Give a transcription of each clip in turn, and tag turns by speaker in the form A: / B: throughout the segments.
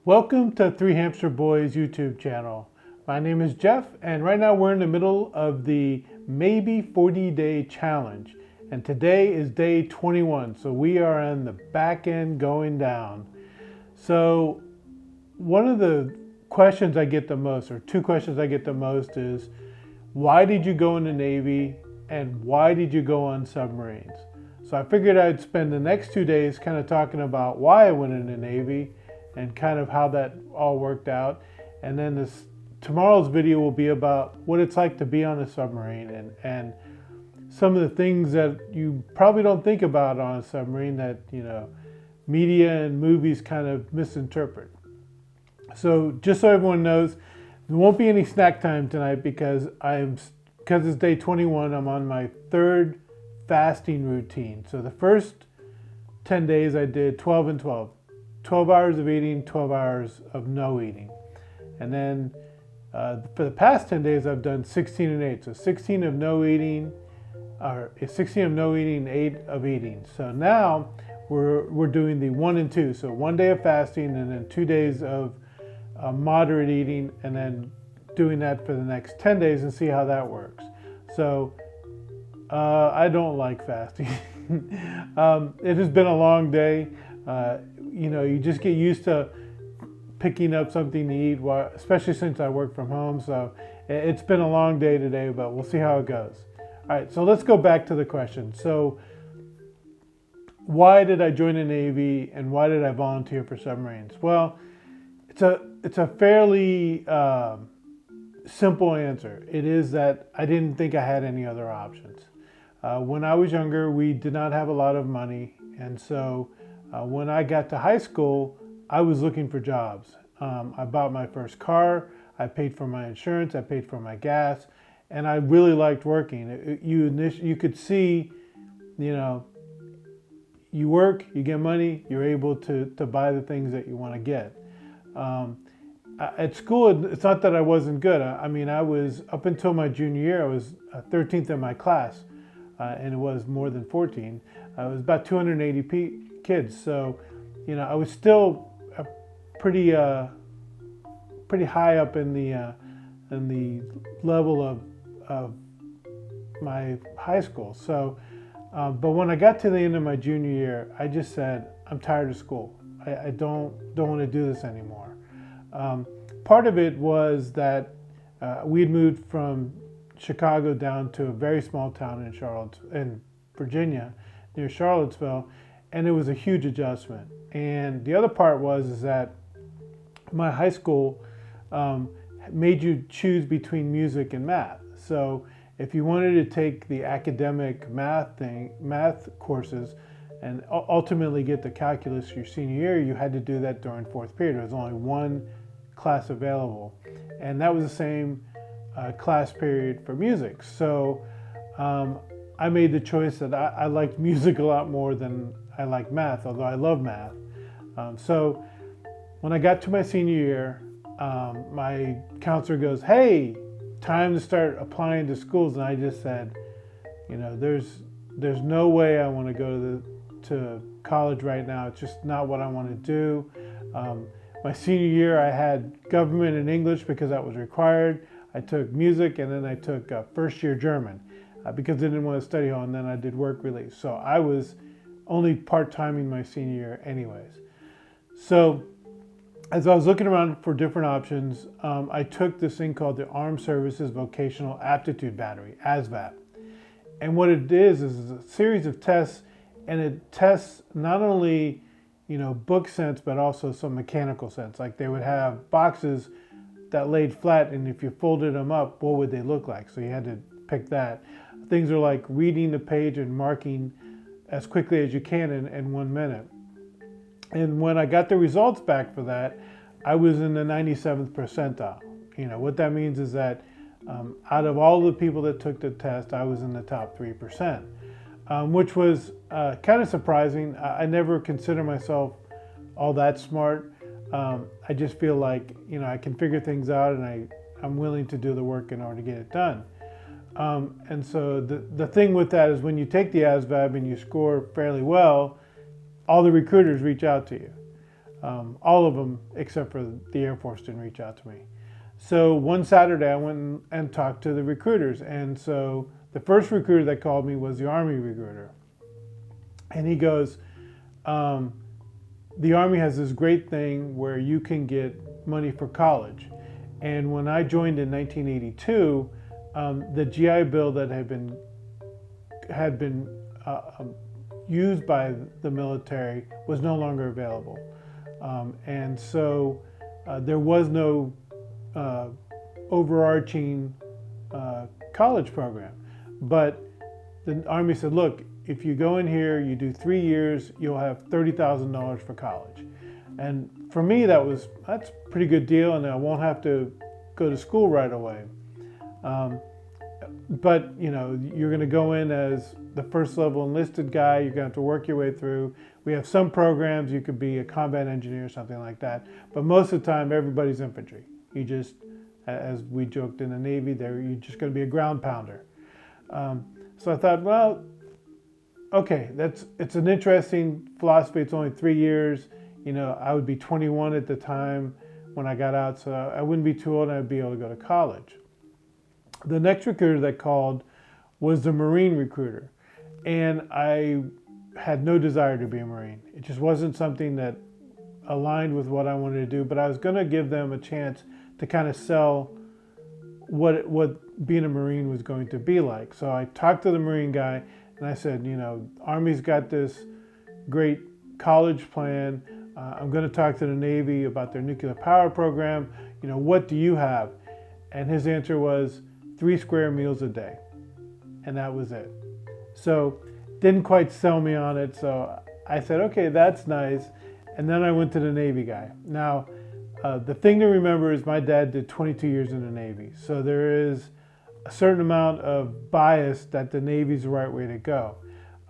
A: Welcome to Three Hamster Boys YouTube channel. My name is Jeff, and right now we're in the middle of the maybe 40-day challenge. And today is day 21, so we are on the back end going down. So one of the questions I get the most, or two questions I get the most, is why did you go in the Navy and why did you go on submarines? So I figured I'd spend the next 2 days kind of talking about why I went in the Navy and kind of how that all worked out. And then tomorrow's video will be about what it's like to be on a submarine and some of the things that you probably don't think about on a submarine that, media and movies kind of misinterpret. So just so everyone knows, there won't be any snack time tonight because it's day 21, I'm on my third fasting routine. So the first 10 days I did 12 and 12. 12 hours of eating, 12 hours of no eating. And then for the past 10 days, I've done 16 and 8. So 16 of no eating, or 16 of no eating, 8 of eating. So now we're doing the 1 and 2. So 1 day of fasting and then 2 days of moderate eating, and then doing that for the next 10 days and see how that works. So I don't like fasting. It has been a long day. You just get used to picking up something to eat, especially since I work from home. So it's been a long day today, but we'll see how it goes. All right, so let's go back to the question. So why did I join the Navy and why did I volunteer for submarines? Well, it's a fairly simple answer. It is that I didn't think I had any other options. When I was younger, we did not have a lot of money, and so when I got to high school, I was looking for jobs. I bought my first car, I paid for my insurance, I paid for my gas, and I really liked working. You could see, you work, you get money, you're able to buy the things that you want to get. At school, it's not that I wasn't good. I was, up until my junior year, I was 13th in my class, and it was more than 14. It was about 280 kids, so I was still pretty high up in the level of my high school. So, but when I got to the end of my junior year, I just said, I'm tired of school. I don't want to do this anymore. Part of it was that we had moved from Chicago down to a very small town in Virginia, near Charlottesville, and it was a huge adjustment. And the other part was that my high school made you choose between music and math. So if you wanted to take the academic math courses and ultimately get the calculus your senior year, you had to do that during fourth period. There was only one class available, and that was the same class period for music. So I made the choice that I liked music a lot more than I like math, although I love math. So when I got to my senior year, my counselor goes, "Hey, time to start applying to schools." And I just said, there's no way I want to go to college right now. It's just not what I want to do. My senior year, I had government and English because that was required. I took music, and then I took first year German because I didn't want to study hall, and then I did work release. So I was only part-timing my senior year anyways. So as I was looking around for different options, I took this thing called the Armed Services Vocational Aptitude Battery, Asvab. And what it is a series of tests, and it tests not only book sense, but also some mechanical sense. Like they would have boxes that laid flat, and if you folded them up, what would they look like? So you had to pick that. Things are like reading the page and marking as quickly as you can in 1 minute. And when I got the results back for that, I was in the 97th percentile. What that means is that out of all the people that took the test, I was in the top 3%, which was kind of surprising. I never consider myself all that smart. I just feel like, I can figure things out, and I'm willing to do the work in order to get it done. And so the thing with that is when you take the ASVAB and you score fairly well, all the recruiters reach out to you. All of them except for the Air Force didn't reach out to me. So one Saturday I went and talked to the recruiters. And so the first recruiter that called me was the Army recruiter. And he goes, the Army has this great thing where you can get money for college. And when I joined in 1982, the GI Bill that had been used by the military was no longer available. And so there was no overarching college program. But the Army said, look, if you go in here, you do 3 years, you'll have $30,000 for college. And for me, that's a pretty good deal, and I won't have to go to school right away. But you're going to go in as the first level enlisted guy. You're going to have to work your way through. We have some programs you could be a combat engineer or something like that. But most of the time, everybody's infantry. You just, as we joked in the Navy, you're just going to be a ground pounder. So I thought, well, okay, it's an interesting philosophy. It's only 3 years. I would be 21 at the time when I got out, so I wouldn't be too old and I'd be able to go to college. The next recruiter that called was the Marine recruiter. And I had no desire to be a Marine. It just wasn't something that aligned with what I wanted to do, but I was going to give them a chance to kind of sell what being a Marine was going to be like. So I talked to the Marine guy and I said, Army's got this great college plan. I'm going to talk to the Navy about their nuclear power program. What do you have? And his answer was 3 square meals a day. And that was it. So didn't quite sell me on it. So I said, okay, that's nice. And then I went to the Navy guy. Now, the thing to remember is my dad did 22 years in the Navy. So there is a certain amount of bias that the Navy's the right way to go.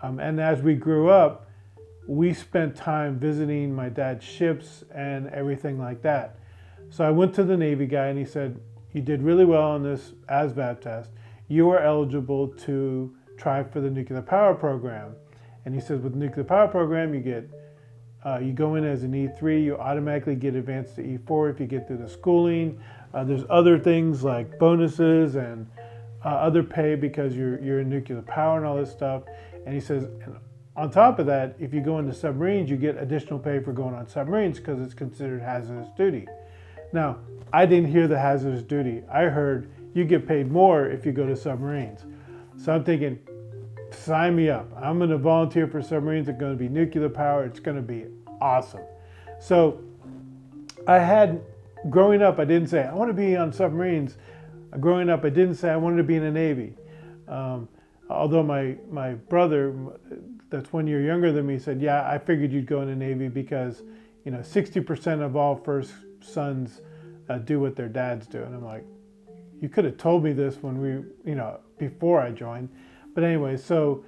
A: And as we grew up, we spent time visiting my dad's ships and everything like that. So I went to the Navy guy and he said, you did really well on this Asvab test. You are eligible to try for the nuclear power program. And he says, with the nuclear power program, you go in as an E3, you automatically get advanced to E4 if you get through the schooling. There's other things like bonuses and other pay because you're in nuclear power and all this stuff. And he says, on top of that, if you go into submarines, you get additional pay for going on submarines because it's considered hazardous duty. Now, I didn't hear the hazardous duty. I heard you get paid more if you go to submarines. So I'm thinking, sign me up. I'm going to volunteer for submarines. It's going to be nuclear power. It's going to be awesome. So growing up, I didn't say, I want to be on submarines. Growing up, I didn't say I wanted to be in the Navy. Although my brother, that's 1 year younger than me, said, yeah, I figured you'd go in the Navy because 60% of all first sons do what their dads do. And I'm like, you could have told me this when before I joined. But anyway, so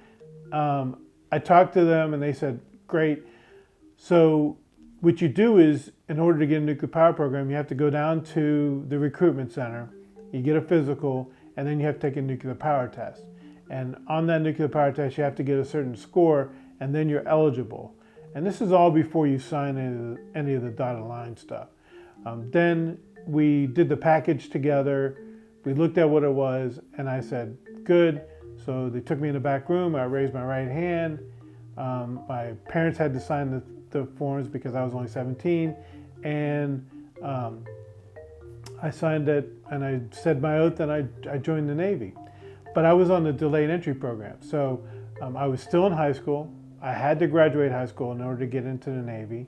A: I talked to them and they said, great. So what you do is, in order to get a nuclear power program, you have to go down to the recruitment center, you get a physical, and then you have to take a nuclear power test. And on that nuclear power test, you have to get a certain score, and then you're eligible. And this is all before you sign any of the dotted line stuff. Then we did the package together. We looked at what it was, and I said, good. So they took me in the back room. I raised my right hand. My parents had to sign the forms because I was only 17. And I signed it, and I said my oath, and I joined the Navy. But I was on the delayed entry program. So I was still in high school. I had to graduate high school in order to get into the Navy.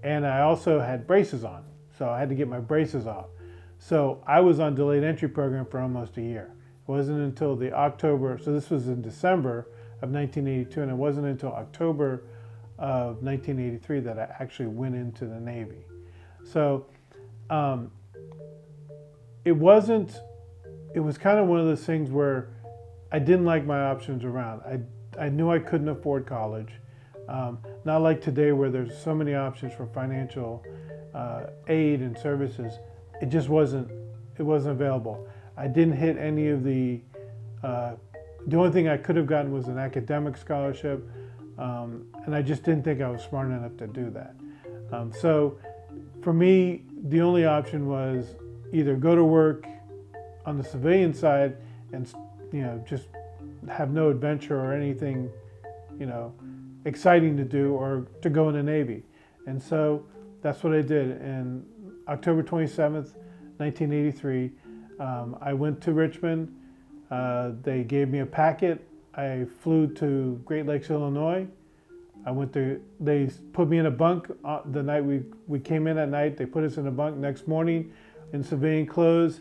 A: And I also had braces on. So I had to get my braces off. So I was on delayed entry program for almost a year. It wasn't until so this was in December of 1982, and it wasn't until October of 1983 that I actually went into the Navy. So it was kind of one of those things where I didn't like my options around. I knew I couldn't afford college. Not like today where there's so many options for financial aid and services. It just wasn't available. I didn't hit any of the only thing I could have gotten was an academic scholarship, and I just didn't think I was smart enough to do that. So for me, the only option was either go to work on the civilian side and, just have no adventure or anything, exciting to do, or to go in the Navy. And so that's what I did. And October 27th, 1983, I went to Richmond. They gave me a packet. I flew to Great Lakes, Illinois. They put me in a bunk the night we came in at night. They put us in a bunk. Next morning, in civilian clothes,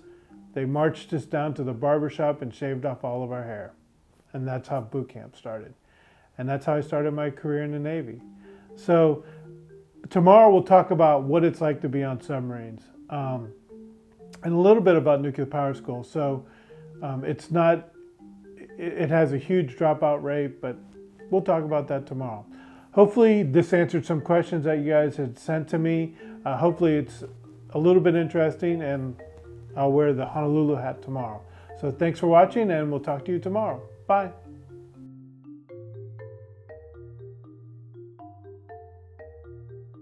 A: they marched us down to the barber shop and shaved off all of our hair. And that's how boot camp started. And that's how I started my career in the Navy. So tomorrow we'll talk about what it's like to be on submarines, and a little bit about nuclear power school. So it has a huge dropout rate, but we'll talk about that tomorrow. Hopefully this answered some questions that you guys had sent to me. Hopefully it's a little bit interesting, and I'll wear the Honolulu hat tomorrow. So thanks for watching, and we'll talk to you tomorrow. Bye.